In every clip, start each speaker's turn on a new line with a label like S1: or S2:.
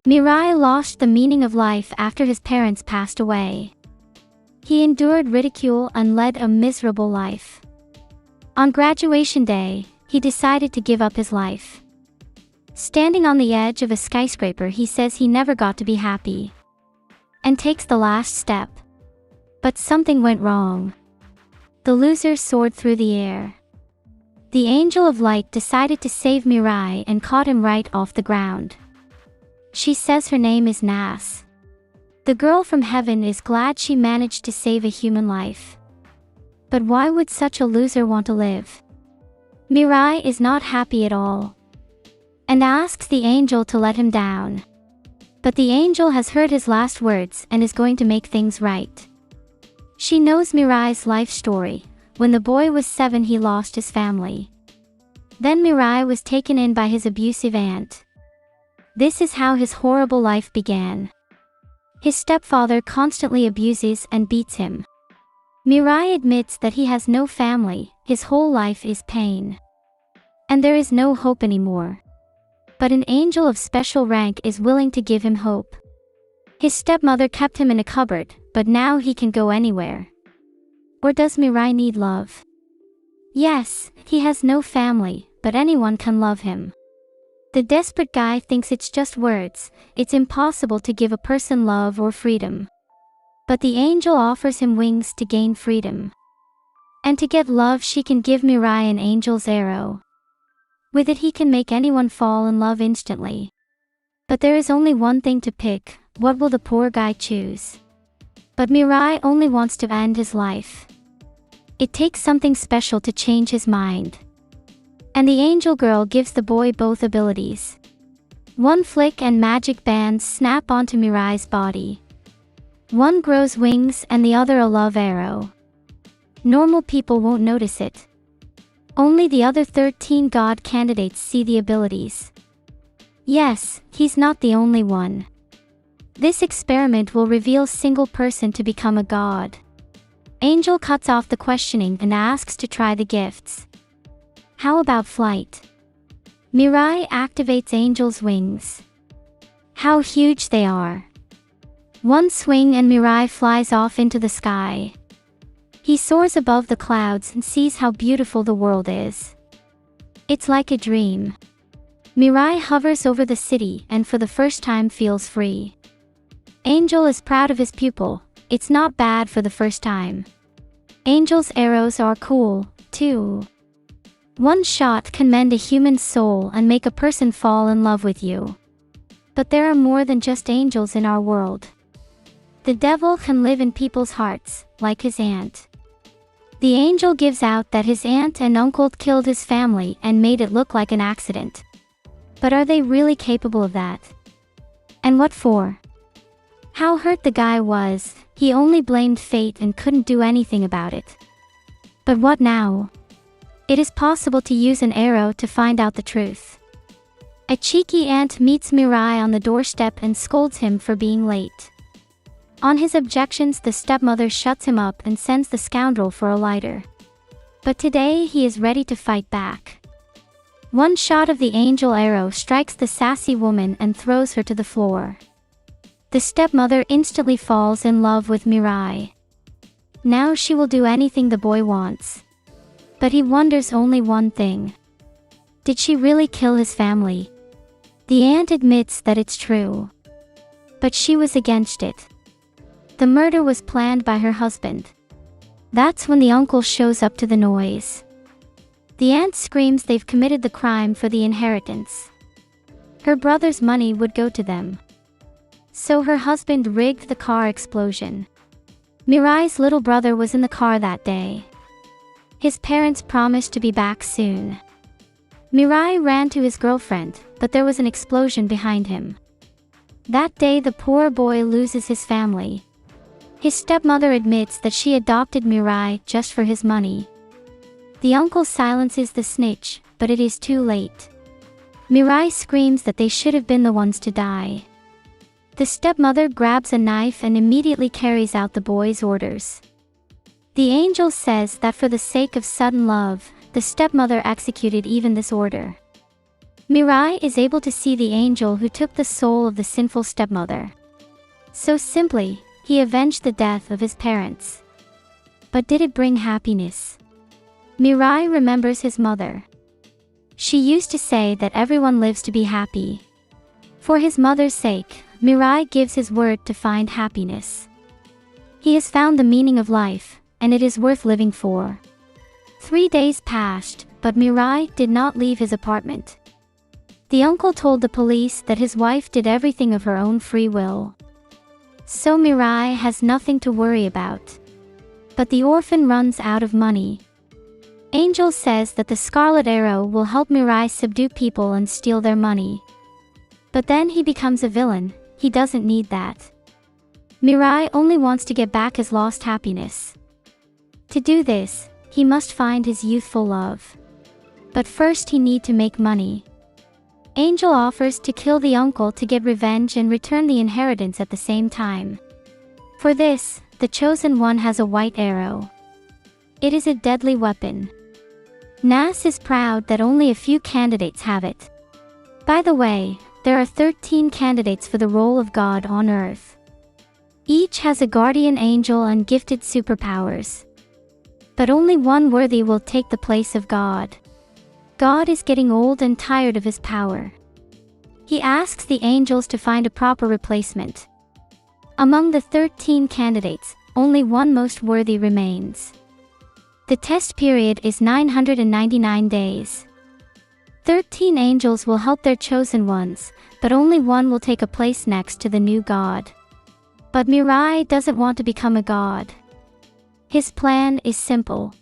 S1: Mirai lost the meaning of life after his parents passed away. He endured ridicule and led a miserable life. On graduation day, he decided to give up his life. Standing on the edge of a skyscraper, he says he never got to be happy, and takes the last step. But something went wrong. The loser soared through the air. The angel of light decided to save Mirai and caught him right off the ground. She says her name is Nas. The girl from heaven is glad she managed to save a human life. But why would such a loser want to live? Mirai is not happy at all, and asks the angel to let him down. But the angel has heard his last words and is going to make things right. She knows Mirai's life story. When the boy was 7, he lost his family. Then Mirai was taken in by his abusive aunt. This is how his horrible life began. His stepfather constantly abuses and beats him. Mirai admits that he has no family, his whole life is pain, and there is no hope anymore. But an angel of special rank is willing to give him hope. His stepmother kept him in a cupboard, but now he can go anywhere. Or does Mirai need love? Yes, he has no family, but anyone can love him. The desperate guy thinks it's just words, it's impossible to give a person love or freedom. But the angel offers him wings to gain freedom. And to get love, she can give Mirai an angel's arrow. With it he can make anyone fall in love instantly. But there is only one thing to pick. What will the poor guy choose? But Mirai only wants to end his life. It takes something special to change his mind. And the angel girl gives the boy both abilities. One flick and magic bands snap onto Mirai's body. One grows wings and the other a love arrow. Normal people won't notice it. Only the other 13 god candidates see the abilities. Yes, he's not the only one. This experiment will reveal single person to become a god. Angel cuts off the questioning and asks to try the gifts. How about flight? Mirai activates Angel's wings. How huge they are. One swing and Mirai flies off into the sky. He soars above the clouds and sees how beautiful the world is. It's like a dream. Mirai hovers over the city and for the first time feels free. Angel is proud of his pupil. It's not bad for the first time. Angel's arrows are cool, too. One shot can mend a human soul and make a person fall in love with you. But there are more than just angels in our world. The devil can live in people's hearts, like his aunt. The angel gives out that his aunt and uncle killed his family and made it look like an accident. But are they really capable of that? And what for? How hurt the guy was, he only blamed fate and couldn't do anything about it. But what now? It is possible to use an arrow to find out the truth. A cheeky aunt meets Mirai on the doorstep and scolds him for being late. On his objections, the stepmother shuts him up and sends the scoundrel for a lighter. But today he is ready to fight back. One shot of the angel arrow strikes the sassy woman and throws her to the floor. The stepmother instantly falls in love with Mirai. Now she will do anything the boy wants. But he wonders only one thing. Did she really kill his family? The aunt admits that it's true. But she was against it. The murder was planned by her husband. That's when the uncle shows up to the noise. The aunt screams they've committed the crime for the inheritance. Her brother's money would go to them. So her husband rigged the car explosion. Mirai's little brother was in the car that day. His parents promised to be back soon. Mirai ran to his girlfriend, but there was an explosion behind him. That day the poor boy loses his family. His stepmother admits that she adopted Mirai just for his money. The uncle silences the snitch, but it is too late. Mirai screams that they should have been the ones to die. The stepmother grabs a knife and immediately carries out the boy's orders. The angel says that for the sake of sudden love, the stepmother executed even this order. Mirai is able to see the angel who took the soul of the sinful stepmother. So simply, he avenged the death of his parents. But did it bring happiness? Mirai remembers his mother. She used to say that everyone lives to be happy. For his mother's sake, Mirai gives his word to find happiness. He has found the meaning of life, and it is worth living for. 3 days passed, but Mirai did not leave his apartment. The uncle told the police that his wife did everything of her own free will. So Mirai has nothing to worry about. But the orphan runs out of money. Angel says that the Scarlet Arrow will help Mirai subdue people and steal their money. But then he becomes a villain. He doesn't need that. Mirai only wants to get back his lost happiness. To do this, he must find his youthful love. But first he need to make money. Angel offers to kill the uncle to get revenge and return the inheritance at the same time. For this, the chosen one has a white arrow. It is a deadly weapon. Nas is proud that only a few candidates have it. By the way, there are 13 candidates for the role of God on Earth. Each has a guardian angel and gifted superpowers. But only one worthy will take the place of God. God is getting old and tired of his power. He asks the angels to find a proper replacement. Among the 13 candidates, only one most worthy remains. The test period is 999 days. 13 angels will help their chosen ones, but only one will take a place next to the new god. But Mirai doesn't want to become a god. His plan is simple.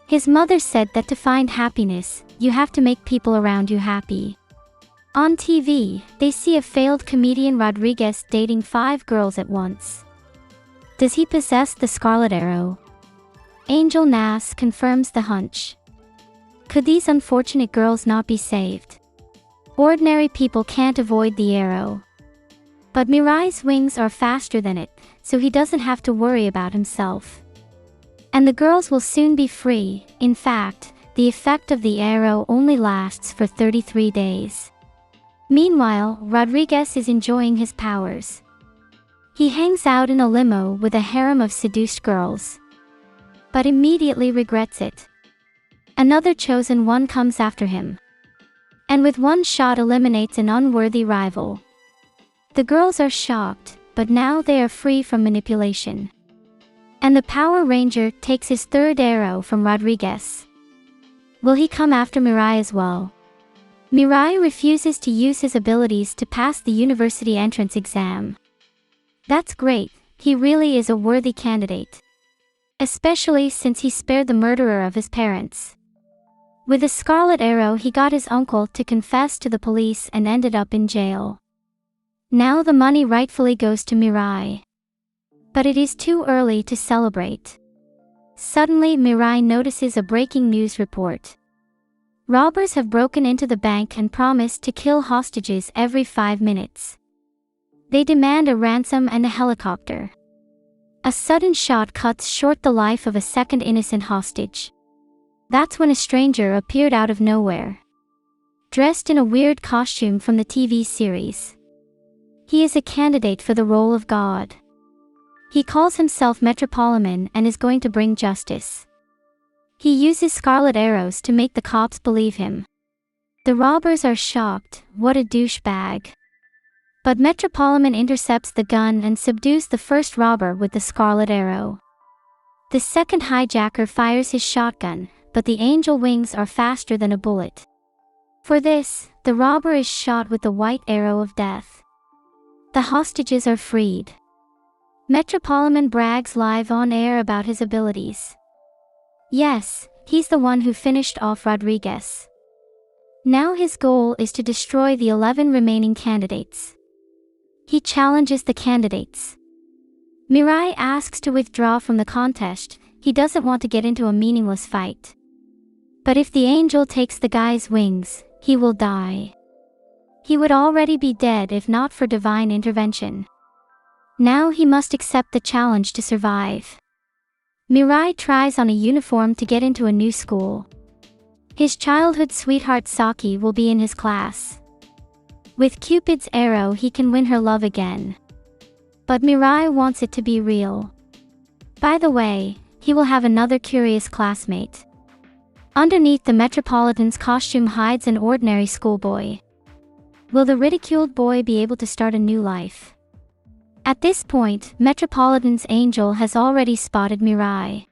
S1: His mother said that to find happiness, you have to make people around you happy. On TV, they see a failed comedian Rodriguez dating 5 girls at once. Does he possess the Scarlet Arrow? Angel Nas confirms the hunch. Could these unfortunate girls not be saved? Ordinary people can't avoid the arrow. But Mirai's wings are faster than it, so he doesn't have to worry about himself. And the girls will soon be free. In fact, the effect of the arrow only lasts for 33 days. Meanwhile, Rodriguez is enjoying his powers. He hangs out in a limo with a harem of seduced girls. But immediately regrets it. Another chosen one comes after him. And with one shot eliminates an unworthy rival. The girls are shocked, but now they are free from manipulation. And the Power Ranger takes his 3rd arrow from Rodriguez. Will he come after Mirai as well? Mirai refuses to use his abilities to pass the university entrance exam. That's great, he really is a worthy candidate. Especially since he spared the murderer of his parents. With the Scarlet Arrow he got his uncle to confess to the police and ended up in jail. Now the money rightfully goes to Mirai. But it is too early to celebrate. Suddenly Mirai notices a breaking news report. Robbers have broken into the bank and promised to kill hostages every 5 minutes. They demand a ransom and a helicopter. A sudden shot cuts short the life of a second innocent hostage. That's when a stranger appeared out of nowhere. Dressed in a weird costume from the TV series. He is a candidate for the role of God. He calls himself Metropolitan and is going to bring justice. He uses scarlet arrows to make the cops believe him. The robbers are shocked, what a douchebag. But Metropolitan intercepts the gun and subdues the first robber with the scarlet arrow. The second hijacker fires his shotgun, but the angel wings are faster than a bullet. For this, the robber is shot with the white arrow of death. The hostages are freed. Metropolitan brags live on air about his abilities. Yes, he's the one who finished off Rodriguez. Now his goal is to destroy the 11 remaining candidates. He challenges the candidates. Mirai asks to withdraw from the contest, he doesn't want to get into a meaningless fight. But if the angel takes the guy's wings, he will die. He would already be dead if not for divine intervention. Now he must accept the challenge to survive. Mirai tries on a uniform to get into a new school. His childhood sweetheart Saki will be in his class. With Cupid's arrow he can win her love again. But Mirai wants it to be real. By the way, he will have another curious classmate. Underneath the Metropolitan's costume hides an ordinary schoolboy. Will the ridiculed boy be able to start a new life? At this point, Metropolitan's angel has already spotted Mirai.